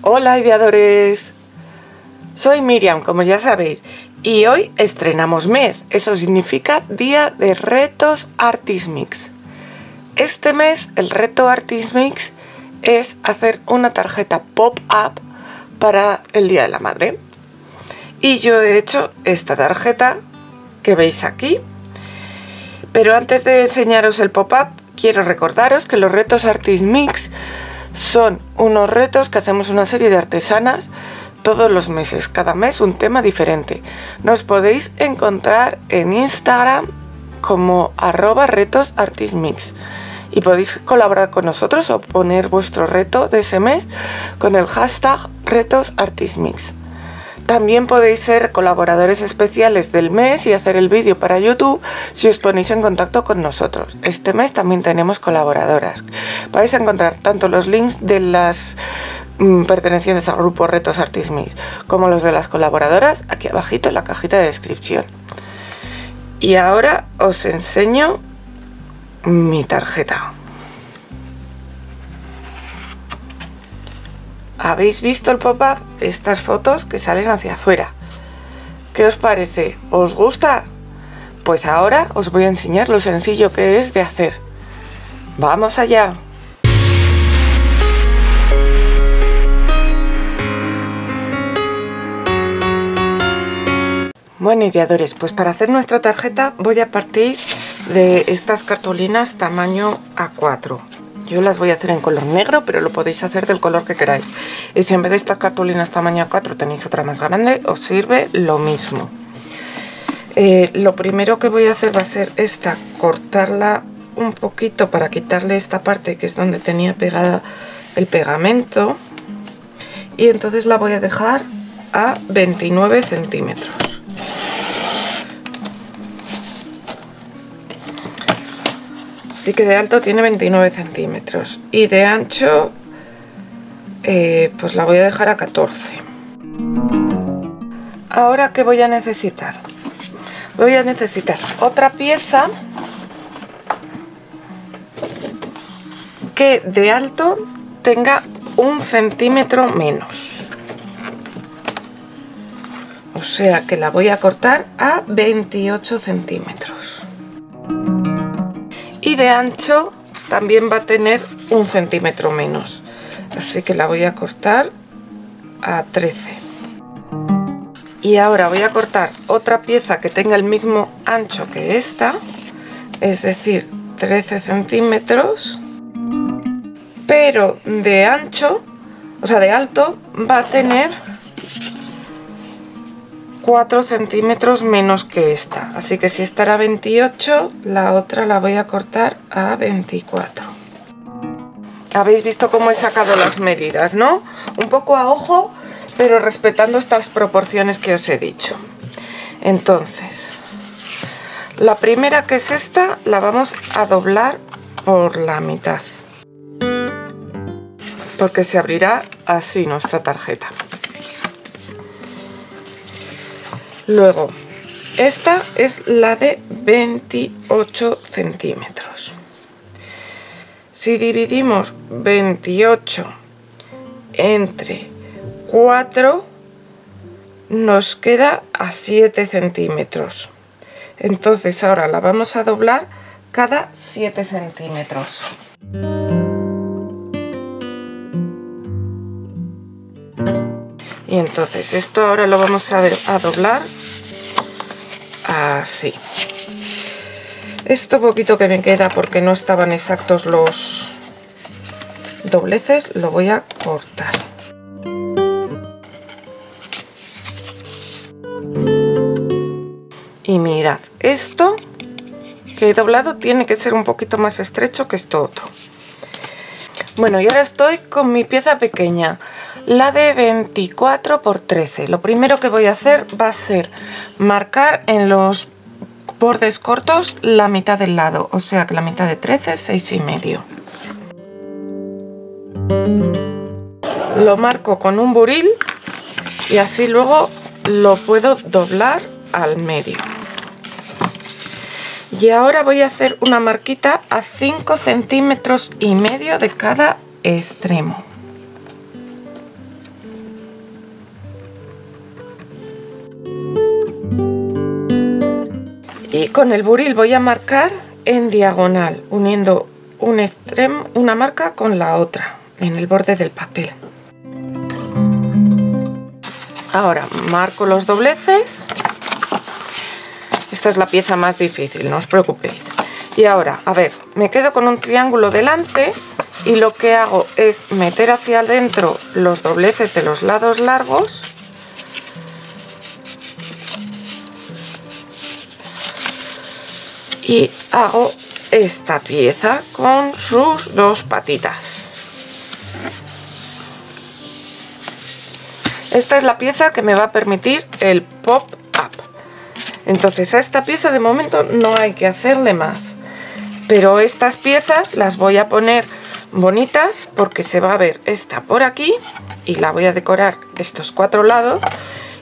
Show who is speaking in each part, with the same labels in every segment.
Speaker 1: Hola ideadores, soy Miriam, como ya sabéis, y hoy estrenamos mes, eso significa Día de Retos Artismix. Este mes el reto Artismix es hacer una tarjeta pop-up para el Día de la Madre. Y yo he hecho esta tarjeta que veis aquí. Pero antes de enseñaros el pop-up, quiero recordaros que los retos Artismix son unos retos que hacemos una serie de artesanas todos los meses, cada mes un tema diferente. Nos podéis encontrar en Instagram como @retosartismix y podéis colaborar con nosotros o poner vuestro reto de ese mes con el hashtag retosartismix. También podéis ser colaboradores especiales del mes y hacer el vídeo para YouTube si os ponéis en contacto con nosotros. Este mes también tenemos colaboradoras. Vais a encontrar tanto los links de las pertenecientes al grupo Retos Artismix como los de las colaboradoras aquí abajito en la cajita de descripción. Y ahora os enseño mi tarjeta. ¿Habéis visto el pop-up? Estas fotos que salen hacia afuera. ¿Qué os parece? ¿Os gusta? Pues ahora os voy a enseñar lo sencillo que es de hacer. ¡Vamos allá! Bueno, ideadores, pues para hacer nuestra tarjeta voy a partir de estas cartulinas tamaño A4. Yo las voy a hacer en color negro, pero lo podéis hacer del color que queráis. Y si en vez de estas cartulinas tamaño A4 tenéis otra más grande, os sirve lo mismo. Lo primero que voy a hacer va a ser esta, cortarla un poquito para quitarle esta parte que es donde tenía pegada el pegamento. Y entonces la voy a dejar a 29 centímetros. Así que de alto tiene 29 centímetros y de ancho pues la voy a dejar a 14. Ahora, ¿qué voy a necesitar? Voy a necesitar otra pieza que de alto tenga 1 centímetro menos. O sea que la voy a cortar a 28 centímetros. Y de ancho también va a tener 1 centímetro menos, así que la voy a cortar a 13. Y ahora voy a cortar otra pieza que tenga el mismo ancho que esta, es decir, 13 centímetros, pero de ancho, o sea de alto, va a tener 4 centímetros menos que esta, así que si esta era 28, la otra la voy a cortar a 24. Habéis visto cómo he sacado las medidas, ¿no? Un poco a ojo, pero respetando estas proporciones que os he dicho. Entonces, la primera, que es esta, la vamos a doblar por la mitad, porque se abrirá así nuestra tarjeta. Luego, esta es la de 28 centímetros. Si dividimos 28 entre 4, nos queda a 7 centímetros. Entonces ahora la vamos a doblar cada 7 centímetros. Y entonces esto ahora lo vamos a doblar así. Esto poquito que me queda porque no estaban exactos los dobleces, lo voy a cortar. Y mirad, esto que he doblado tiene que ser un poquito más estrecho que esto otro. Bueno, y ahora estoy con mi pieza pequeña, la de 24 por 13. Lo primero que voy a hacer va a ser marcar en los bordes cortos la mitad del lado, o sea que la mitad de 13 es 6,5. Lo marco con un buril y así luego lo puedo doblar al medio. Y ahora voy a hacer una marquita a 5,5 centímetros de cada extremo. con el buril voy a marcar en diagonal, uniendo un extremo, una marca con la otra en el borde del papel. Ahora marco los dobleces. Esta es la pieza más difícil, no os preocupéis. Y ahora, a ver, me quedo con un triángulo delante y lo que hago es meter hacia adentro los dobleces de los lados largos y hago esta pieza con sus dos patitas. Esta es la pieza que me va a permitir el pop-up. Entonces a esta pieza de momento no hay que hacerle más, pero estas piezas las voy a poner bonitas porque se va a ver esta por aquí y la voy a decorar estos cuatro lados,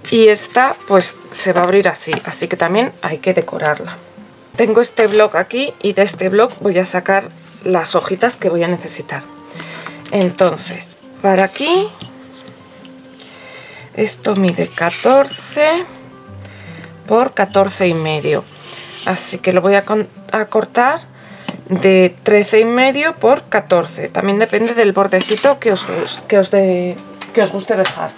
Speaker 1: y esta pues se va a abrir así, así que también hay que decorarla. Tengo este bloc aquí y de este bloc voy a sacar las hojitas que voy a necesitar. Entonces, para aquí, esto mide 14 por 14,5, así que lo voy a cortar de 13,5 por 14. También depende del bordecito que os guste dejar.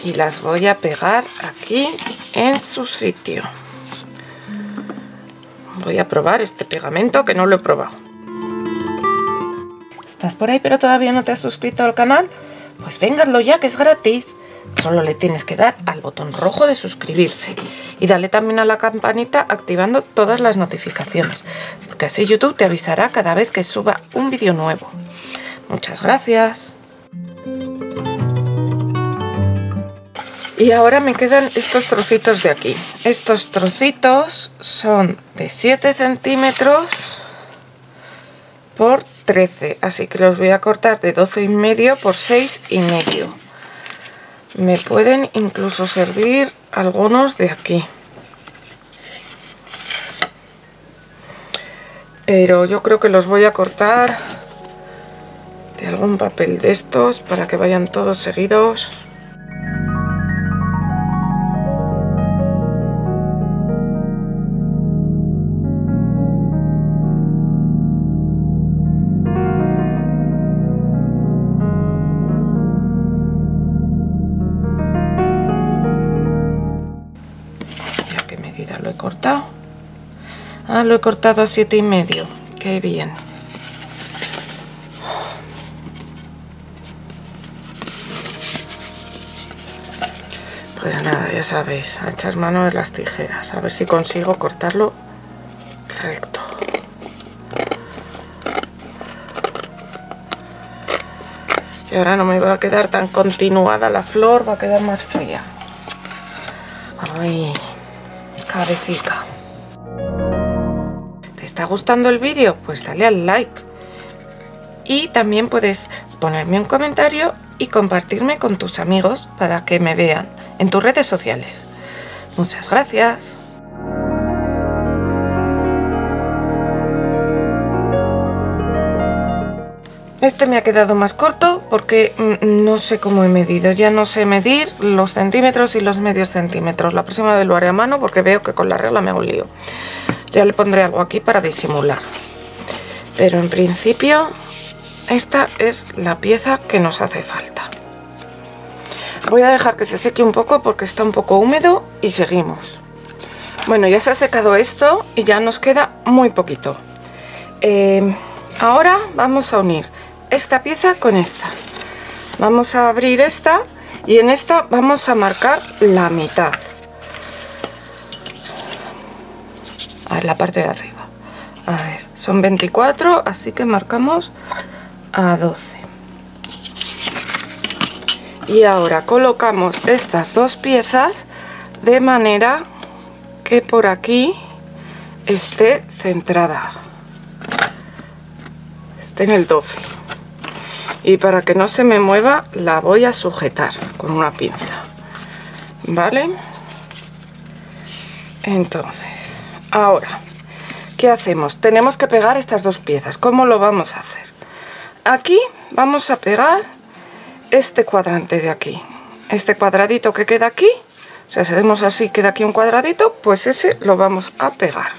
Speaker 1: Y las voy a pegar aquí en su sitio. Voy a probar este pegamento que no lo he probado. ¿Estás por ahí pero todavía no te has suscrito al canal? Pues vénganlo ya, que es gratis. Solo le tienes que dar al botón rojo de suscribirse y dale también a la campanita activando todas las notificaciones, porque así YouTube te avisará cada vez que suba un vídeo nuevo. Muchas gracias. Y ahora me quedan estos trocitos de aquí. Estos trocitos son de 7 centímetros por 13, así que los voy a cortar de 12,5 por 6,5. Me pueden incluso servir algunos de aquí, pero yo creo que los voy a cortar de algún papel de estos para que vayan todos seguidos. Lo he cortado. Lo he cortado a 7,5. Qué bien. Pues nada, ya sabéis, a echar mano de las tijeras, a ver si consigo cortarlo recto. Y ahora no me va a quedar tan continuada la flor, va a quedar más fría. Ay, cabecita. ¿Te está gustando el vídeo? Pues dale al like. Y también puedes ponerme un comentario y compartirme con tus amigos para que me vean en tus redes sociales. Muchas gracias. Este me ha quedado más corto porque no sé cómo he medido. Ya no sé medir los centímetros y los medios centímetros. La próxima vez lo haré a mano porque veo que con la regla me hago un lío. Ya le pondré algo aquí para disimular. Pero en principio esta es la pieza que nos hace falta. Voy a dejar que se seque un poco porque está un poco húmedo y seguimos. Bueno, ya se ha secado esto y ya nos queda muy poquito. Ahora vamos a unir esta pieza con esta. Vamos a abrir esta y en esta vamos a marcar la mitad. A ver, la parte de arriba. A ver, son 24, así que marcamos a 12. Y ahora colocamos estas dos piezas de manera que por aquí esté centrada. Esté en el 12. Y para que no se me mueva la voy a sujetar con una pinza. ¿Vale? Entonces, ahora, ¿qué ¿qué hacemos? Tenemos que pegar estas dos piezas. ¿Cómo lo vamos a hacer? Aquí vamos a pegar este cuadrante de aquí. Este cuadradito que queda aquí, o sea, si hacemos así, queda aquí un cuadradito, pues ese lo vamos a pegar.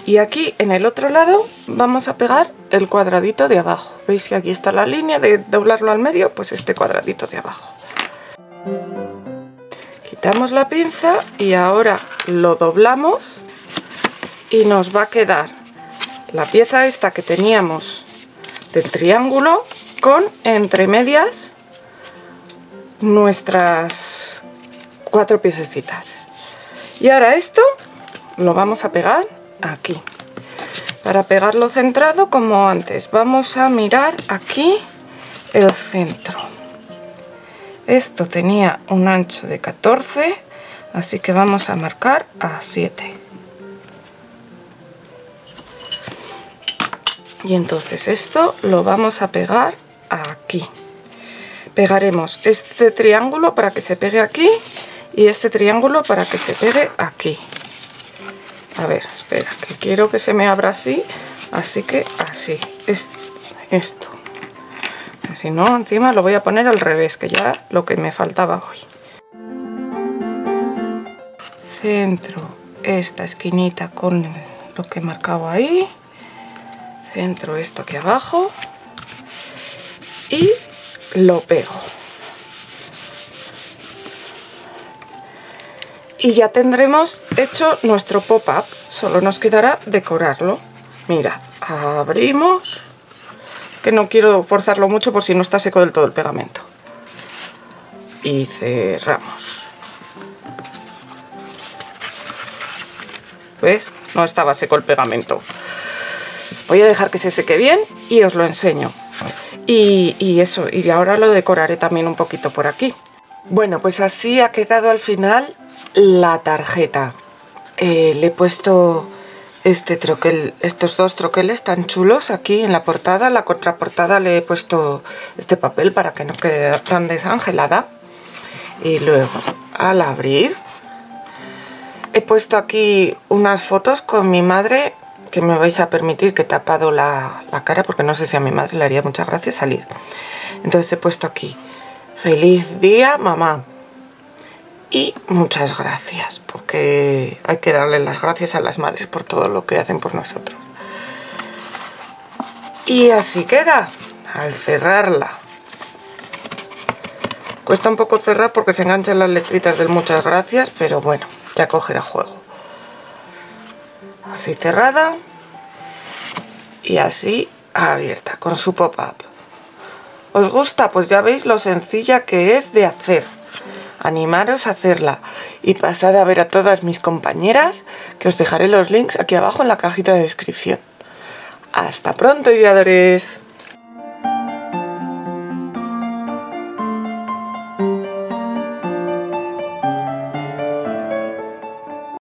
Speaker 1: Y aquí en el otro lado vamos a pegar el cuadradito de abajo. ¿Veis que aquí está la línea de doblarlo al medio? Pues este cuadradito de abajo. Quitamos la pinza y ahora lo doblamos y nos va a quedar la pieza esta que teníamos del triángulo con entre medias nuestras 4 piececitas. Y ahora esto lo vamos a pegar aquí. Para pegarlo centrado como antes, vamos a mirar aquí el centro. Esto tenía un ancho de 14, así que vamos a marcar a 7. Y entonces esto lo vamos a pegar aquí. Pegaremos este triángulo para que se pegue aquí y este triángulo para que se pegue aquí. A ver, espera, que quiero que se me abra así, así que así, esto. Si no, encima lo voy a poner al revés, que ya lo que me faltaba hoy. Centro esta esquinita con lo que he marcado ahí. Centro esto aquí abajo y lo pego. Y ya tendremos hecho nuestro pop-up, solo nos quedará decorarlo. Mirad, abrimos, que no quiero forzarlo mucho por si no está seco del todo el pegamento. Y cerramos. ¿Ves? No estaba seco el pegamento. Voy a dejar que se seque bien y os lo enseño. Y eso, y ahora lo decoraré también un poquito por aquí. Bueno, pues así ha quedado al final la tarjeta. Le he puesto estos dos troqueles tan chulos aquí en la portada. La contraportada le he puesto este papel para que no quede tan desangelada. Y luego, al abrir, he puesto aquí unas fotos con mi madre, que me vais a permitir que he tapado la cara, porque no sé si a mi madre le haría mucha gracia salir. Entonces he puesto aquí, feliz día, mamá. Y muchas gracias, porque hay que darle las gracias a las madres por todo lo que hacen por nosotros. Y así queda, al cerrarla. Cuesta un poco cerrar porque se enganchan las letritas del muchas gracias, pero bueno, ya cogerá juego. Así cerrada y así abierta, con su pop-up. ¿Os gusta? Pues ya veis lo sencilla que es de hacer. Animaros a hacerla y pasad a ver a todas mis compañeras, que os dejaré los links aquí abajo en la cajita de descripción. ¡Hasta pronto, ideadores!